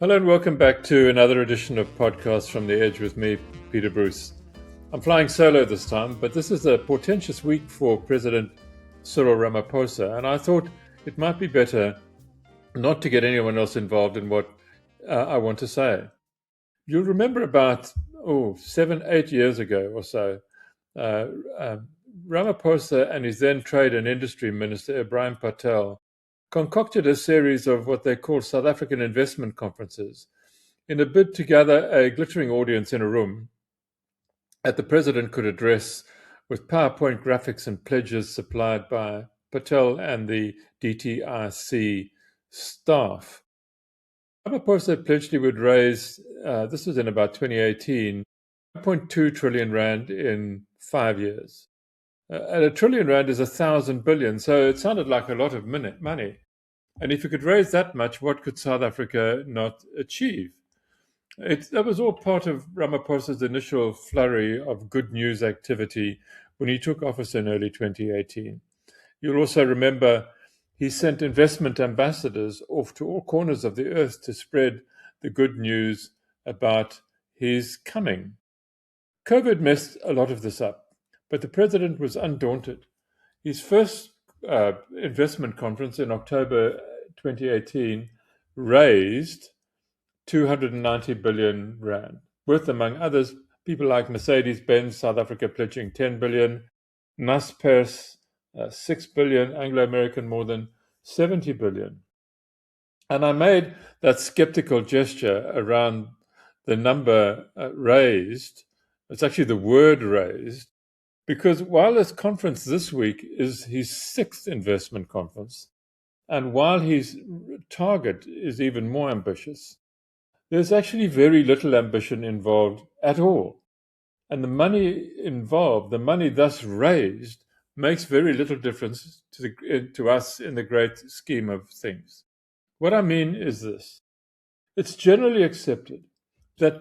Hello and welcome back to another edition of Podcasts from the Edge with me, Peter Bruce. I'm flying solo this time, but this is a portentous week for President Cyril Ramaphosa, and I thought it might be better not to get anyone else involved in what I want to say. You'll remember about 7, 8 years ago or so, uh, Ramaphosa and his then Trade and Industry Minister, Ibrahim Patel, concocted a series of what they call South African investment conferences in a bid to gather a glittering audience in a room that the president could address with PowerPoint graphics and pledges supplied by Patel and the DTIC staff. Ramaphosa pledged he would raise, this was in about 2018, 1.2 trillion rand in 5 years. And a trillion rand is 1,000 billion, so it sounded like a lot of money. And if you could raise that much, what could South Africa not achieve? That was all part of Ramaphosa's initial flurry of good news activity when he took office in early 2018. You'll also remember he sent investment ambassadors off to all corners of the earth to spread the good news about his coming. COVID messed a lot of this up, but the president was undaunted. His first investment conference in October 2018 raised 290 billion rand, worth, among others, people like Mercedes-Benz South Africa pledging 10 billion, Naspers 6 billion, Anglo-American more than 70 billion. And I made that skeptical gesture around the number raised. It's actually the word raised, because while this conference this week is his sixth investment conference, and while his target is even more ambitious, there's actually very little ambition involved at all. And the money involved, the money thus raised, makes very little difference to us in the great scheme of things. What I mean is this. It's generally accepted that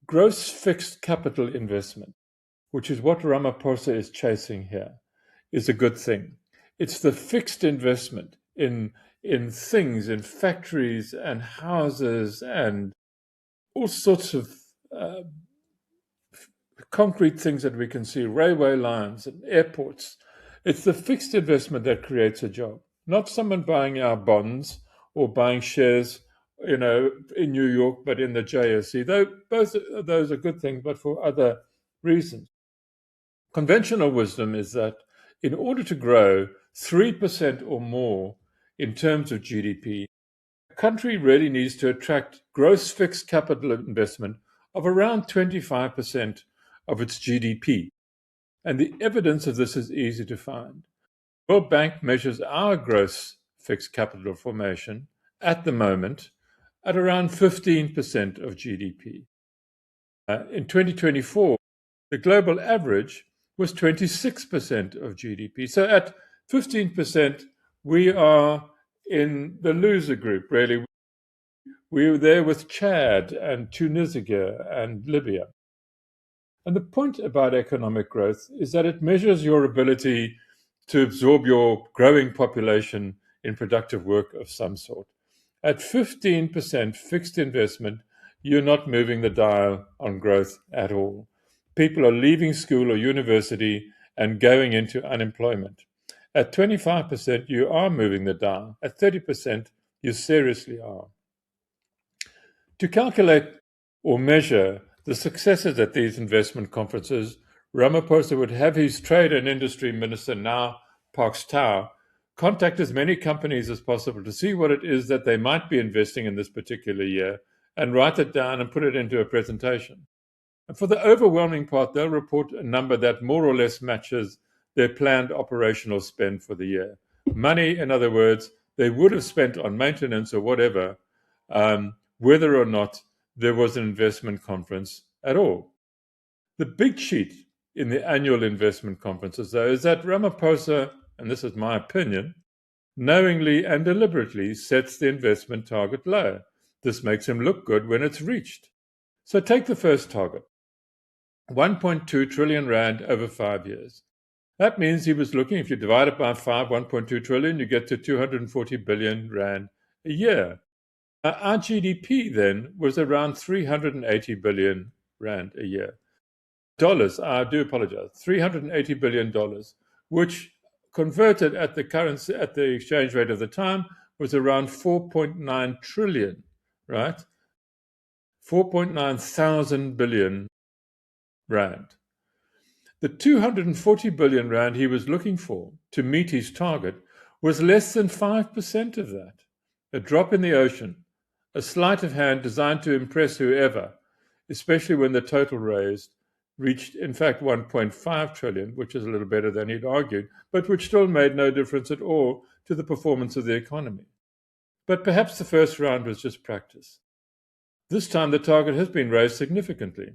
gross fixed capital investment, which is what Ramaphosa is chasing here, is a good thing. It's the fixed investment in things, in factories and houses and all sorts of concrete things that we can see, railway lines and airports. It's the fixed investment that creates a job, not someone buying our bonds or buying shares, in New York, but in the JSE. Though both of those are good things, but for other reasons. Conventional wisdom is that in order to grow 3% or more in terms of GDP, a country really needs to attract gross fixed capital investment of around 25% of its GDP. And the evidence of this is easy to find. The World Bank measures our gross fixed capital formation at the moment at around 15% of GDP. In 2024, the global average was 26% of GDP. So at 15%, we are in the loser group, really. We were there with Chad and Tunisia and Libya. And the point about economic growth is that it measures your ability to absorb your growing population in productive work of some sort. At 15% fixed investment, you're not moving the dial on growth at all. People are leaving school or university and going into unemployment. At 25%, you are moving the dial. At 30%, you seriously are. To calculate or measure the successes at these investment conferences, Ramaphosa would have his Trade and Industry Minister, now Parks Tau, contact as many companies as possible to see what it is that they might be investing in this particular year and write it down and put it into a presentation. And for the overwhelming part, they'll report a number that more or less matches their planned operational spend for the year. Money, in other words, they would have spent on maintenance or whatever, whether or not there was an investment conference at all. The big cheat in the annual investment conferences, though, is that Ramaphosa, and this is my opinion, knowingly and deliberately sets the investment target low. This makes him look good when it's reached. So take the first target, 1.2 trillion rand over 5 years. That means he was looking, if you divide it by 5, 1.2 trillion, you get to 240 billion rand a year. Our GDP then was around 380 billion rand a year. Dollars, I do apologize, $380 billion, which converted at the currency, at the exchange rate of the time, was around 4.9 trillion, right? 4.9 thousand billion rand. The 240 billion rand he was looking for to meet his target was less than 5% of that. A drop in the ocean, a sleight of hand designed to impress whoever, especially when the total raised reached, in fact, 1.5 trillion, which is a little better than he'd argued, but which still made no difference at all to the performance of the economy. But perhaps the first round was just practice. This time the target has been raised significantly.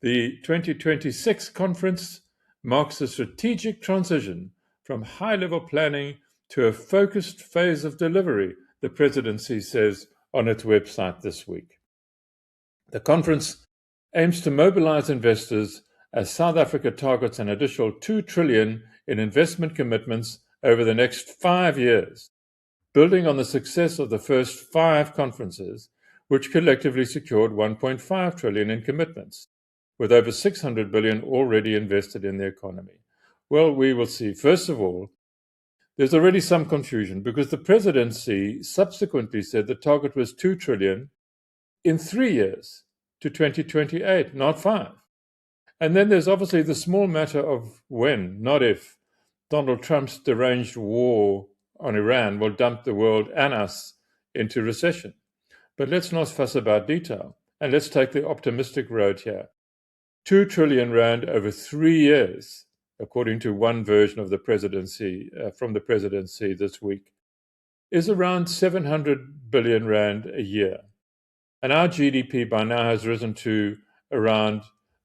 The 2026 conference marks a strategic transition from high-level planning to a focused phase of delivery, the presidency says on its website this week. The conference aims to mobilize investors as South Africa targets an additional 2 trillion in investment commitments over the next 5 years, building on the success of the first 5 conferences, which collectively secured 1.5 trillion in commitments, with over 600 billion already invested in the economy. Well, we will see. First of all, there's already some confusion because the presidency subsequently said the target was 2 trillion in 3 years to 2028, not 5. And then there's obviously the small matter of when, not if, Donald Trump's deranged war on Iran will dump the world and us into recession. But let's not fuss about detail, and let's take the optimistic road here. 2 trillion rand over 3 years, according to one version of the presidency, from the presidency this week, is around 700 billion rand a year. And our GDP by now has risen to around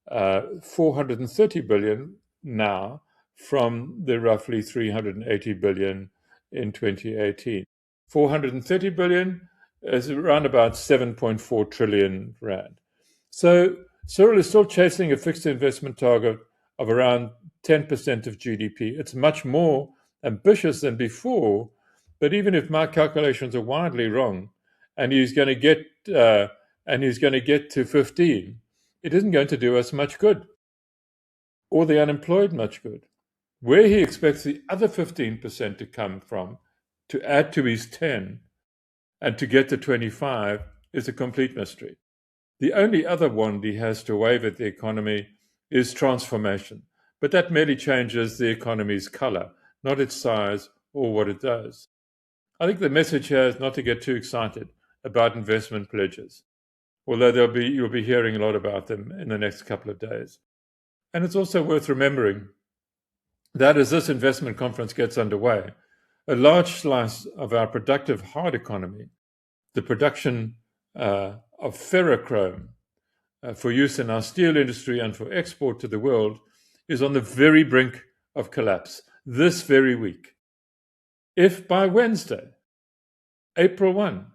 430 billion now from the roughly 380 billion in 2018. 430 billion is around about 7.4 trillion rand. So Cyril is still chasing a fixed investment target of around 10% of GDP. It's much more ambitious than before, but even if my calculations are widely wrong, and he's going to get to 15, it isn't going to do us much good, or the unemployed much good. Where he expects the other 15% to come from, to add to his 10, and to get to 25 is a complete mystery. The only other wand he has to wave at the economy is transformation, but that merely changes the economy's color, not its size or what it does. I think the message here is not to get too excited about investment pledges, although you'll be hearing a lot about them in the next couple of days. And it's also worth remembering that as this investment conference gets underway, a large slice of our productive hard economy, the production of ferrochrome for use in our steel industry and for export to the world, is on the very brink of collapse this very week. If by Wednesday, April 1,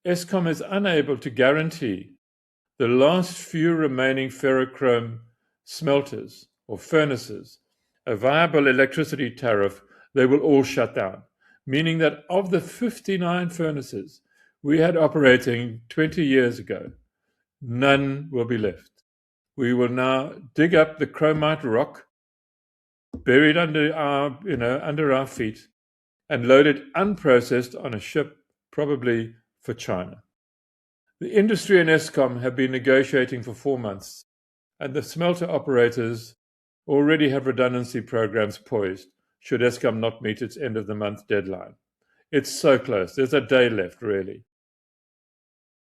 Eskom is unable to guarantee the last few remaining ferrochrome smelters or furnaces a viable electricity tariff, they will all shut down, meaning that of the 59 furnaces we had operating 20 years ago, none will be left. We will now dig up the chromite rock buried under our feet and load it unprocessed on a ship, probably for China. The industry and Eskom have been negotiating for 4 months, and the smelter operators already have redundancy programs poised should Eskom not meet its end of the month deadline. It's so close. There's a day left, really.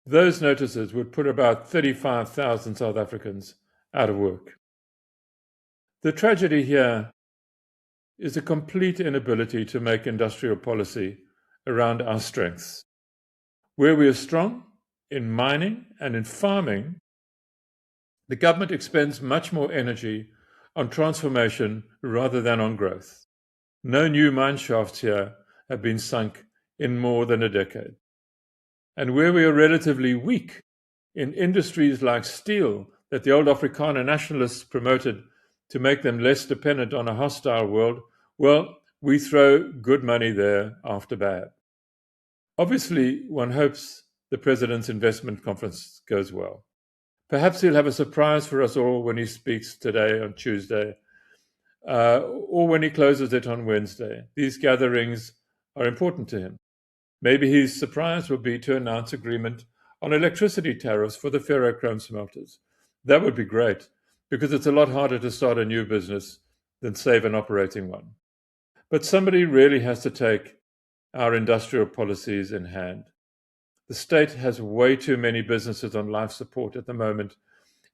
Those notices would put about 35,000 South Africans out of work. The tragedy here is a complete inability to make industrial policy around our strengths. Where we are strong, in mining and in farming, the government expends much more energy on transformation rather than on growth. No new mine shafts here have been sunk in more than a decade. And where we are relatively weak in industries like steel that the old Afrikaner nationalists promoted to make them less dependent on a hostile world, well, we throw good money there after bad. Obviously, one hopes the President's Investment Conference goes well. Perhaps he'll have a surprise for us all when he speaks today on Tuesday, or when he closes it on Wednesday. These gatherings are important to him. Maybe his surprise will be to announce agreement on electricity tariffs for the ferrochrome smelters. That would be great, because it's a lot harder to start a new business than save an operating one. But somebody really has to take our industrial policies in hand. The state has way too many businesses on life support at the moment,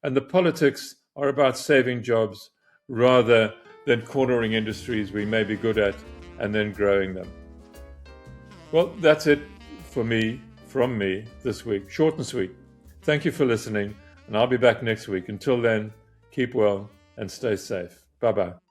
and the politics are about saving jobs rather than cornering industries we may be good at and then growing them. Well, that's it from me this week. Short and sweet. Thank you for listening, and I'll be back next week. Until then, keep well and stay safe. Bye-bye.